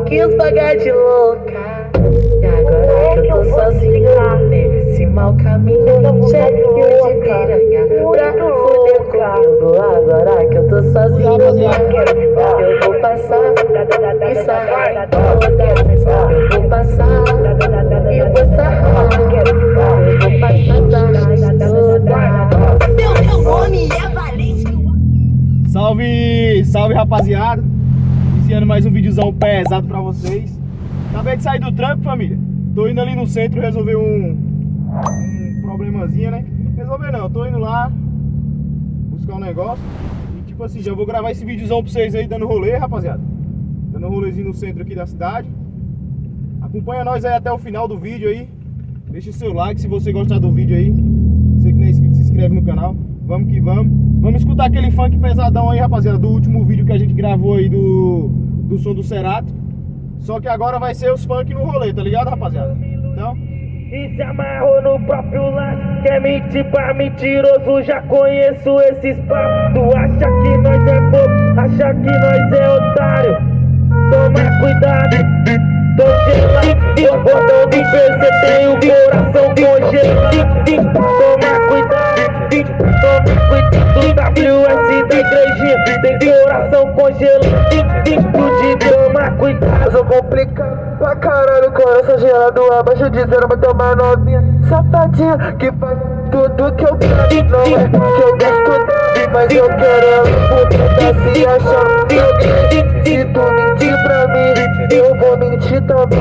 quis pagar de louca. E agora que eu tô sozinha nesse mau caminho, cheio de piranha pra foder comigo. Agora que eu tô sozinha, eu vou passar e sarrar toda. Eu vou passar e vou sarrar. Eu vou passar toda. Meu nome é Valência. Salve, salve rapaziada. Iniciando mais um videozão pesado pra vocês. Acabei de sair do trampo, família. Tô indo ali no centro resolver um problemazinho, né? Resolver não, tô indo lá buscar um negócio. E tipo assim, já vou gravar esse videozão pra vocês aí dando rolê, rapaziada. Dando um rolezinho no centro aqui da cidade. Acompanha nós aí até o final do vídeo aí. Deixa o seu like se você gostar do vídeo aí. Você que não é inscrito, se inscreve no canal. Vamos que vamos. Vamos escutar aquele funk pesadão aí, rapaziada, do último vídeo que a gente gravou aí do som do Cerato. Só que agora vai ser os funk no rolê, tá ligado, rapaziada? Então... E se amarrou no próprio lado, quer mentir pra mentiroso, já conheço esses papos. Tu acha que nós é bobo, acha que nós é otário. Toma cuidado, tô gelado, o botão do PC tem o coração congelado. Toma cuidado, WS da igrejinha tem coração congelado. Toma cuidado, sou complicado pra caralho, coração gelado. Abaixo de zero, mas tem uma novinha safadinha que faz tudo que eu quero. Não é que eu gosto dela, mas eu quero ela porque tá se achando. Se tu mentir pra mim, eu vou mentir também.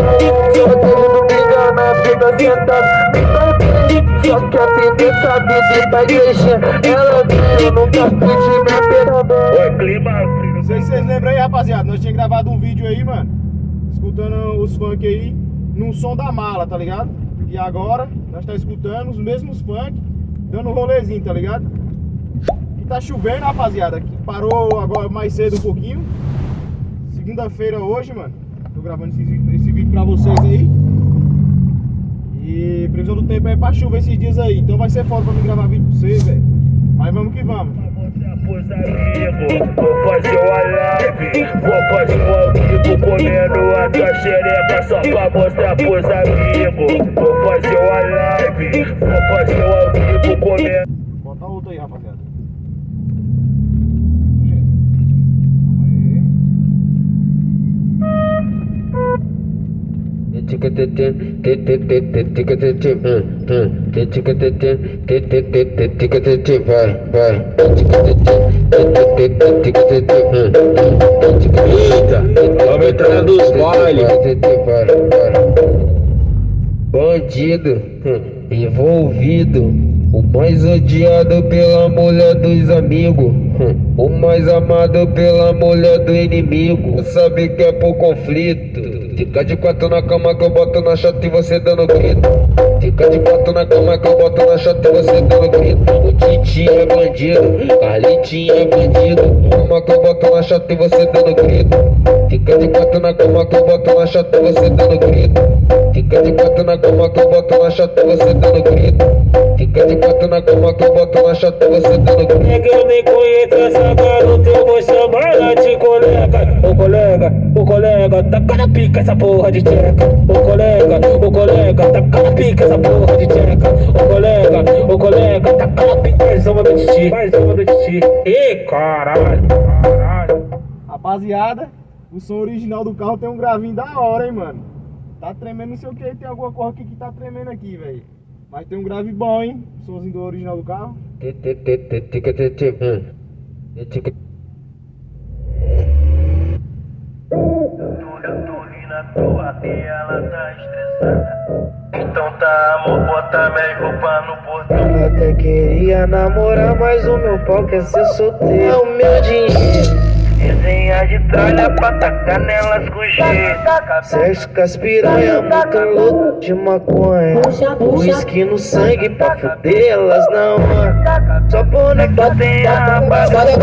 Eu não me enganar, fica sentado. Só quer viver sua vida e pra igreja. Ela vem, eu nunca fui de beber também. Oi, clima frio. Não sei se vocês lembram aí, rapaziada. Nós tínhamos gravado um vídeo aí, mano, escutando os funk aí no som da mala, tá ligado? E agora nós tá escutando os mesmos funk, dando um rolezinho, tá ligado? E tá chovendo, rapaziada. Que parou agora mais cedo um pouquinho. Segunda-feira hoje, mano. Tô gravando esse vídeo pra vocês aí. E previsão do tempo é pra chuva esses dias aí. Então vai ser foda pra mim gravar vídeo pra vocês, velho. Mas vamos que vamos. Pros amigos, vou fazer uma live, vou fazer um ao vivo comendo a tua xereca só pra mostrar pros amigos. Vou fazer uma live, vou fazer um ao vivo comendo. Bota outra aí, rapaziada. Vamos entrar nos bailes. Bandido envolvido, o mais odiado pela mulher dos amigos, o mais amado pela mulher do inimigo. Sabe que é por conflito. Fica de quatro na cama que eu boto na chata e você dando grito. Fica de quatro na cama que eu boto na chata e você dando grito. O Titi é bandido, Carlitinho é bandido. Cama que eu boto na chata e você dando grito. Fica de quatro na cama que eu boto na chata e você dando grito. Fica de quatro na cama que eu boto na chata e você dando grito. Fica de quatro na cama que eu boto na chata e você dando grito. É que eu nem conheço essa garota, eu vou chamar ela de colega. Ô colega, taca na pica essa porra de tcheca. Ô colega, taca na pica essa porra de tcheca. Ô colega, taca na pica. Mais uma do Titi, mais uma do Titi. Ê, caralho. Rapaziada, o som original do carro tem um gravinho da hora, hein, mano. Tá tremendo, não sei o que, tem alguma coisa aqui que tá tremendo aqui, velho. Mas tem um grave bom, hein? O somzinho do original do carro. Eu tô rindo à toa e ela tá estressada. Então tá, amor, bota minhas roupas no portão. Eu até queria namorar, mas o meu pau quer ser solteiro. É o meu dinheiro. Resenha de tralha pra tacar nelas com jeito. Sexo com as piranha, muito louco de maconha. Whisky no sangue pra fuder elas não, mano. Só boneca tem a rapada.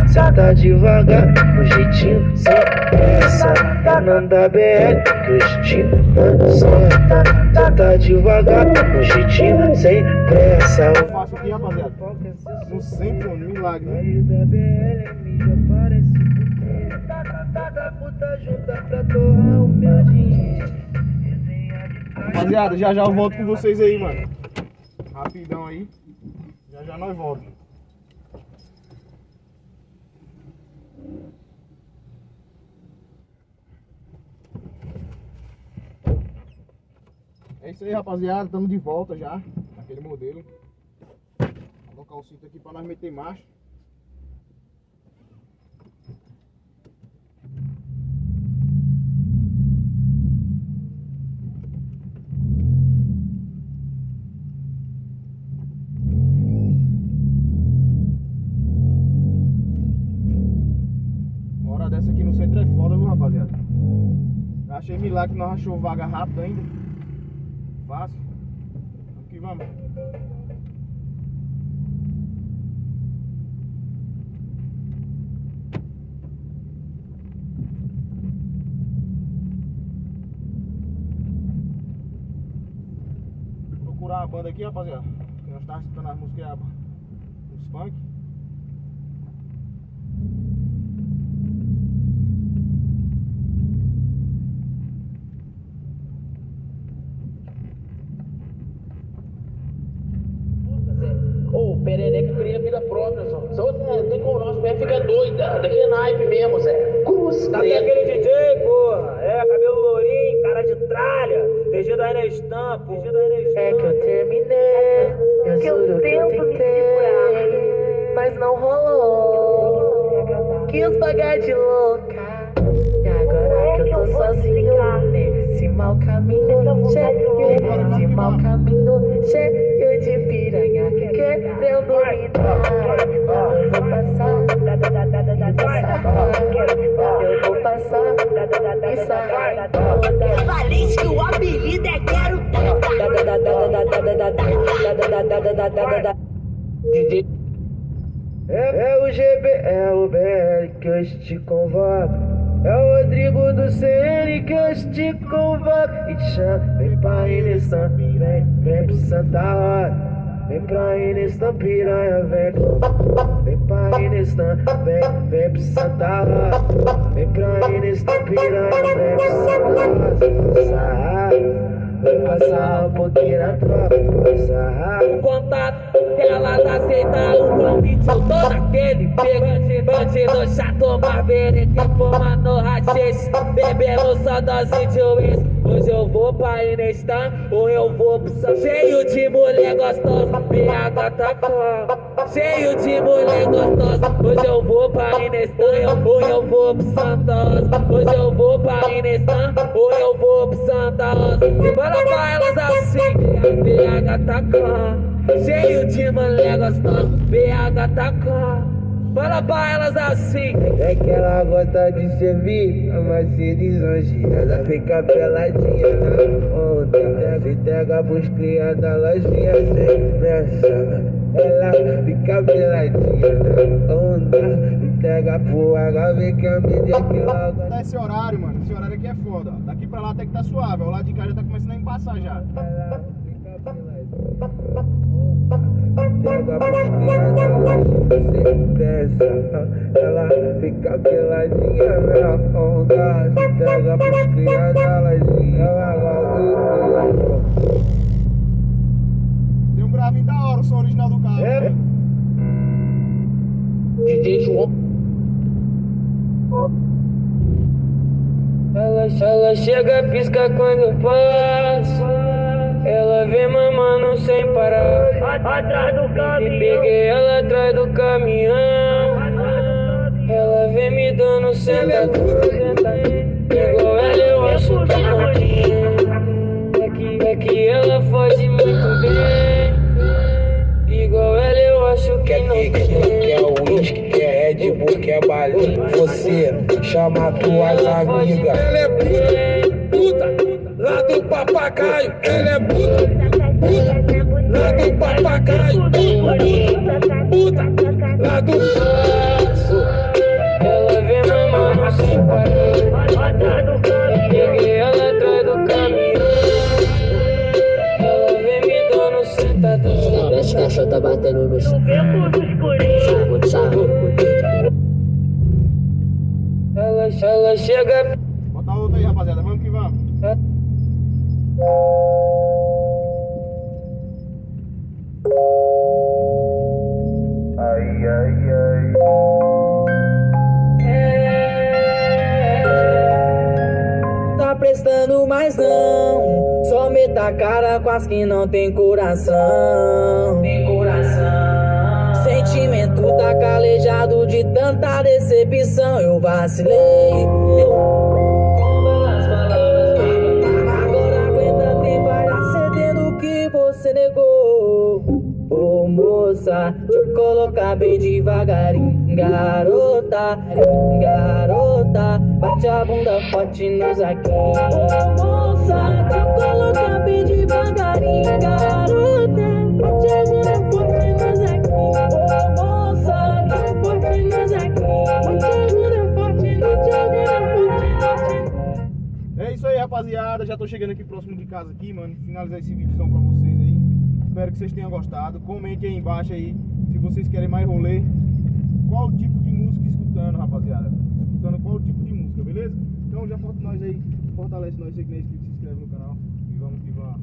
Senta devagar, no jeitinho, sem pressa. Fernando da BL, que o jeitinho não senta. Senta devagar, no jeitinho, sem pressa. Eu faço aqui, rapaziada. No centro, no milagre, né? Da BL, já parece. Da puta junta pra torrar o meu dinheiro. Rapaziada, já já eu volto com vocês aí, mano. Rapidão aí. Já já nós voltamos. É isso aí, rapaziada. Estamos de volta já. Naquele modelo. Vou colocar o cinto aqui pra nós meter marcha. Dessa aqui no centro é foda, viu, rapaziada? Eu achei milagre que nós achou vaga rápido ainda. Fácil. Vamos que vamos. Vou procurar a banda aqui, rapaziada. Que nós estávamos escutando as músicas, os funk. Perereca cria vida própria, só. Só tem com o nosso pé, fica doida. Daqui é naipe mesmo, Zé. Cruz, Cadê aquele DJ, porra? É, cabelo lourinho, cara de tralha. TG da Enestamp, TG da Enestamp. É que eu terminei, eu juro que eu tentei, mas não rolou. Quis pagar de louca, e agora que eu tô sozinho nesse mau caminho, nesse mau caminho, cheio de piranha, querendo me dar. Eu vou passar, eu vou passar, e sarrar toda. Valente que o apelido é Quero DJ. É o GB, é o BL que hoje te convoco. É o Rodrigo do CN que hoje te convoco. E te chamo, vem pra Inestam, vem pro Santa Rosa. Vem pra Inestam, piranha, vem pra Inestam, vem pro Santa Rosa. Vem pra Inestam, piranha, vem pro Santa Rosa. Vai passar um pouquinho na tropa, passar. Contato, elas aceitam o convite. Eu tô naquele bandido chato, mas vereca, fumando rachixe, bebendo só dose de uísque. Hoje eu vou pra Inestam, ou eu vou pro São. Cheio de mulher gostosa, BH tá como? Cheio de mulher gostosa. Hoje eu vou pra Inestam, ou eu vou pro Santos. Hoje eu vou pra Inestam, ou eu vou pro Santos. E fala pra elas assim, BH tá como? Cheio de mulher gostosa, BH tá como? Fala pra elas assim. É que ela gosta de servir, mas se lisonjeia. Ela fica peladinha na onda, se entrega pros crias da lojinha sem pressa. Ela fica peladinha na onda, entrega pro HV que a mídia que ela gosta. Esse horário, mano, esse horário aqui é foda, ó. Daqui pra lá até que tá suave, ó. O lado de cá já tá começando a embaçar já. Ela fica peladinha. Entrega pros crias da lojinha sem pressa. Ela fica peladinha na onda, se entrega pros crias da lojinha. Tem um gravinho da hora, o som original do carro. É? Né? DJ João. Ela chega, pisca quando eu passo. Ela vem mamando sem parar. Atrás do caminhão. E peguei ela atrás do caminhão. Ela vem me dando sentadura. Igual ela eu acho que não tinha. É que ela foge muito bem. Igual ela eu acho que não tem. Quer uísque, quer Red Bull, quer balinha. Você chama tuas amigas. Ela é puta, lá do papagaio. Ela é puta, lá do papagaio. Puta, lá do Ela vem mamando sem parar. Peguei ela atrás do caminhão. Ela vem me dando sentadura. Esse cachorro tá batendo no chão. Sarro. Ela botar outra aí, rapaziada. Vamos que vamos. Ai, ai, ai. Tá prestando mais não, só meta a cara com as que não tem coração. Tem coração. Sentimento tá calejado de tanta decepção, eu vacilei. Com belas palavras, agora aguenta, tem vai cedendo o que você negou. Ô moça, deixa eu colocar bem devagarinho. Garota, garota, bate a bunda forte nos aqui. Ô moça, deixa eu colocar bem devagarinho. Garota, bate a bunda forte nos aqui. Ô moça, deixa eu forte nos aqui. Bate a bunda forte, bate a bunda forte. É isso aí, rapaziada. Já tô chegando aqui próximo de casa aqui, mano. Finalizar esse vídeozão pra vocês aí. Espero que vocês tenham gostado. Comente aí embaixo aí se vocês querem mais rolê. Qual tipo de música escutando, rapaziada? Escutando qual tipo de música, beleza? Então já nós aí, fortalece nós aí que não é inscrito, se inscreve no canal. E vamos que vamos.